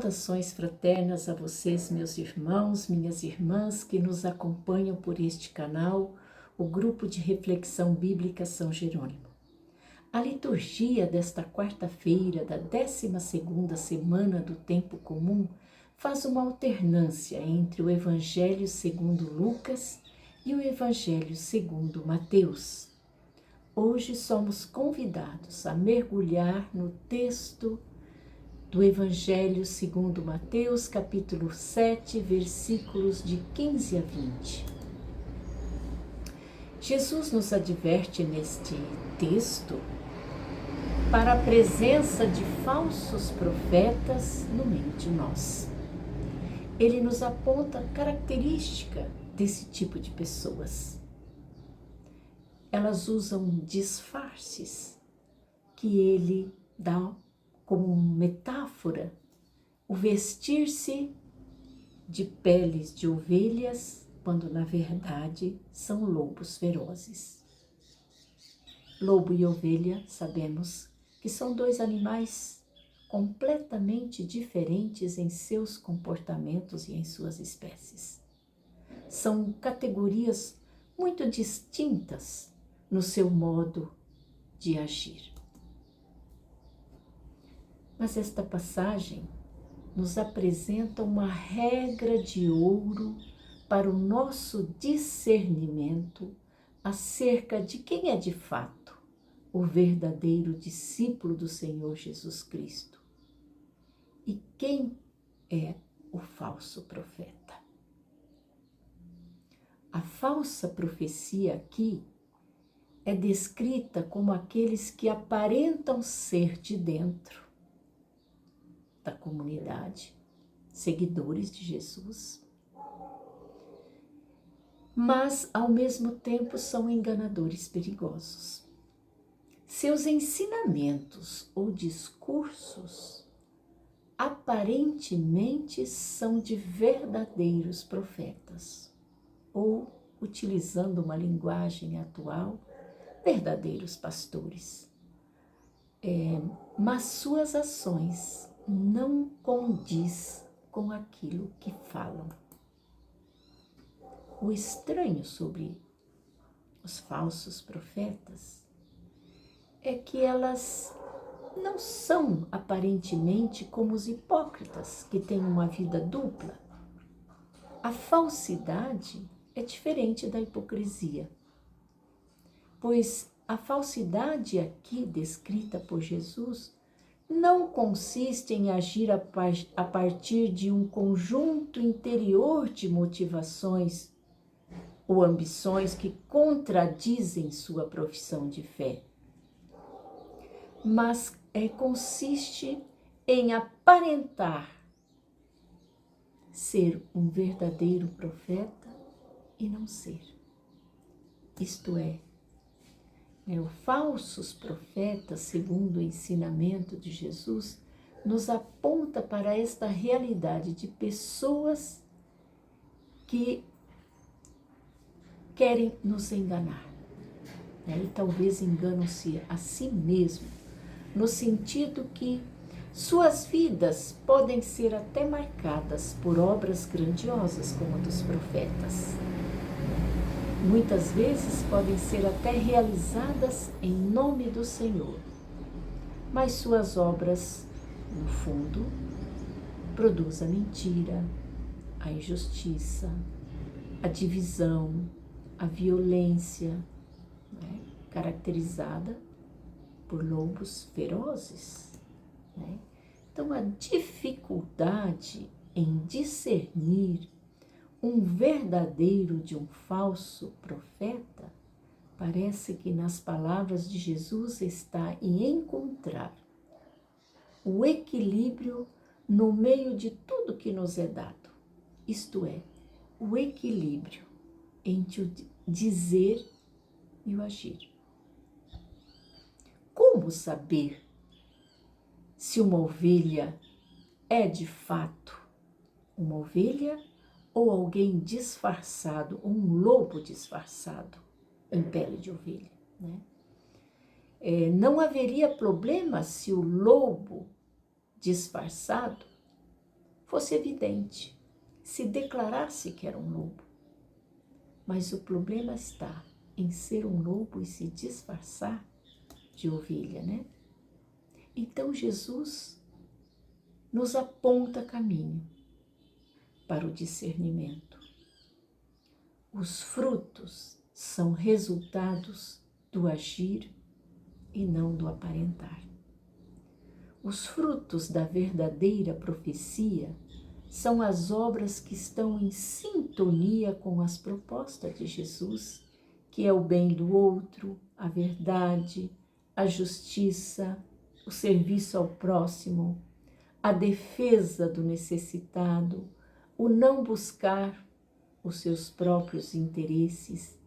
Saudações fraternas a vocês, meus irmãos, minhas irmãs que nos acompanham por este canal, o Grupo de Reflexão Bíblica São Jerônimo. A liturgia desta quarta-feira da 12ª semana do Tempo Comum faz uma alternância entre o Evangelho segundo Lucas e o Evangelho segundo Mateus. Hoje somos convidados a mergulhar no texto do Evangelho segundo Mateus, capítulo 7, versículos de 15 a 20. Jesus nos adverte neste texto para a presença de falsos profetas no meio de nós. Ele nos aponta a característica desse tipo de pessoas. Elas usam disfarces que ele dá como metáfora, o vestir-se de peles de ovelhas, quando na verdade são lobos ferozes. Lobo e ovelha, sabemos que são dois animais completamente diferentes em seus comportamentos e em suas espécies. São categorias muito distintas no seu modo de agir. Mas esta passagem nos apresenta uma regra de ouro para o nosso discernimento acerca de quem é de fato o verdadeiro discípulo do Senhor Jesus Cristo e quem é o falso profeta. A falsa profecia aqui é descrita como aqueles que aparentam ser de dentro da comunidade, seguidores de Jesus, mas ao mesmo tempo são enganadores perigosos. Seus ensinamentos ou discursos aparentemente são de verdadeiros profetas, ou, utilizando uma linguagem atual, verdadeiros pastores. Mas suas ações não condiz com aquilo que falam. O estranho sobre os falsos profetas é que elas não são aparentemente como os hipócritas que têm uma vida dupla. A falsidade é diferente da hipocrisia, pois a falsidade aqui descrita por Jesus não consiste em agir a partir de um conjunto interior de motivações ou ambições que contradizem sua profissão de fé, mas consiste em aparentar ser um verdadeiro profeta e não ser. Isto é, os falsos profetas, segundo o ensinamento de Jesus, nos aponta para esta realidade de pessoas que querem nos enganar. E talvez enganam-se a si mesmo, no sentido que suas vidas podem ser até marcadas por obras grandiosas como a dos profetas. Muitas vezes podem ser até realizadas em nome do Senhor, mas suas obras, no fundo, produzem a mentira, a injustiça, a divisão, a violência, caracterizada por lobos ferozes. Então, a dificuldade em discernir um verdadeiro de um falso profeta, parece que nas palavras de Jesus está em encontrar o equilíbrio no meio de tudo que nos é dado. Isto é, o equilíbrio entre o dizer e o agir. Como saber se uma ovelha é de fato uma ovelha ou alguém disfarçado, um lobo disfarçado em pele de ovelha, Não haveria problema se o lobo disfarçado fosse evidente, se declarasse que era um lobo. Mas o problema está em ser um lobo e se disfarçar de ovelha, né? Então Jesus nos aponta caminho para o discernimento. Os frutos são resultados do agir e não do aparentar. Os frutos da verdadeira profecia são as obras que estão em sintonia com as propostas de Jesus, que é o bem do outro, a verdade, a justiça, o serviço ao próximo, a defesa do necessitado, o não buscar os seus próprios interesses,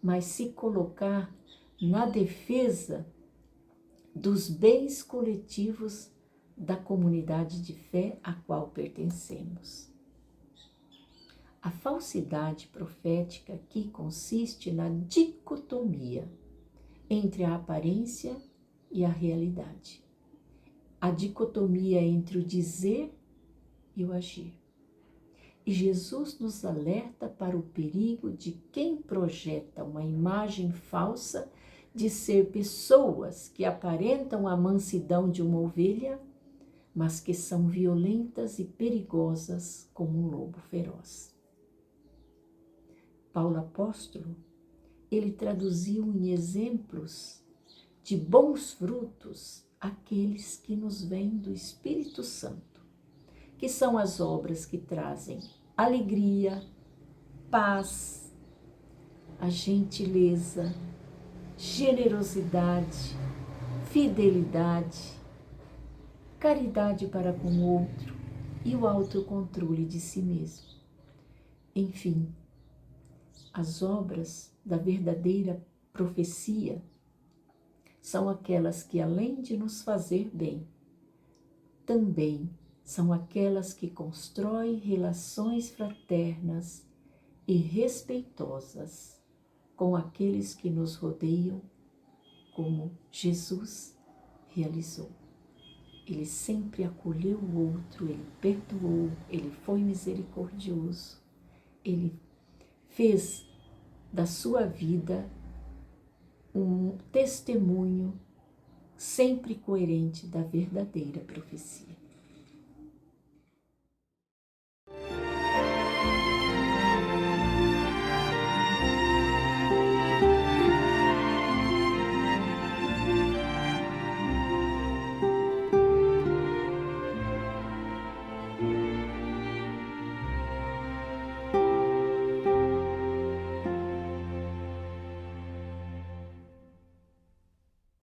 mas se colocar na defesa dos bens coletivos da comunidade de fé a qual pertencemos. A falsidade profética aqui consiste na dicotomia entre a aparência e a realidade. A dicotomia entre o dizer e o agir. E Jesus nos alerta para o perigo de quem projeta uma imagem falsa de ser pessoas que aparentam a mansidão de uma ovelha, mas que são violentas e perigosas como um lobo feroz. Paulo apóstolo, ele traduziu em exemplos de bons frutos aqueles que nos vêm do Espírito Santo, que são as obras que trazem alegria, paz, a gentileza, generosidade, fidelidade, caridade para com o outro e o autocontrole de si mesmo. Enfim, as obras da verdadeira profecia são aquelas que, além de nos fazer bem, também são aquelas que constroem relações fraternas e respeitosas com aqueles que nos rodeiam, como Jesus realizou. Ele sempre acolheu o outro, ele perdoou, ele foi misericordioso, ele fez da sua vida um testemunho sempre coerente da verdadeira profecia.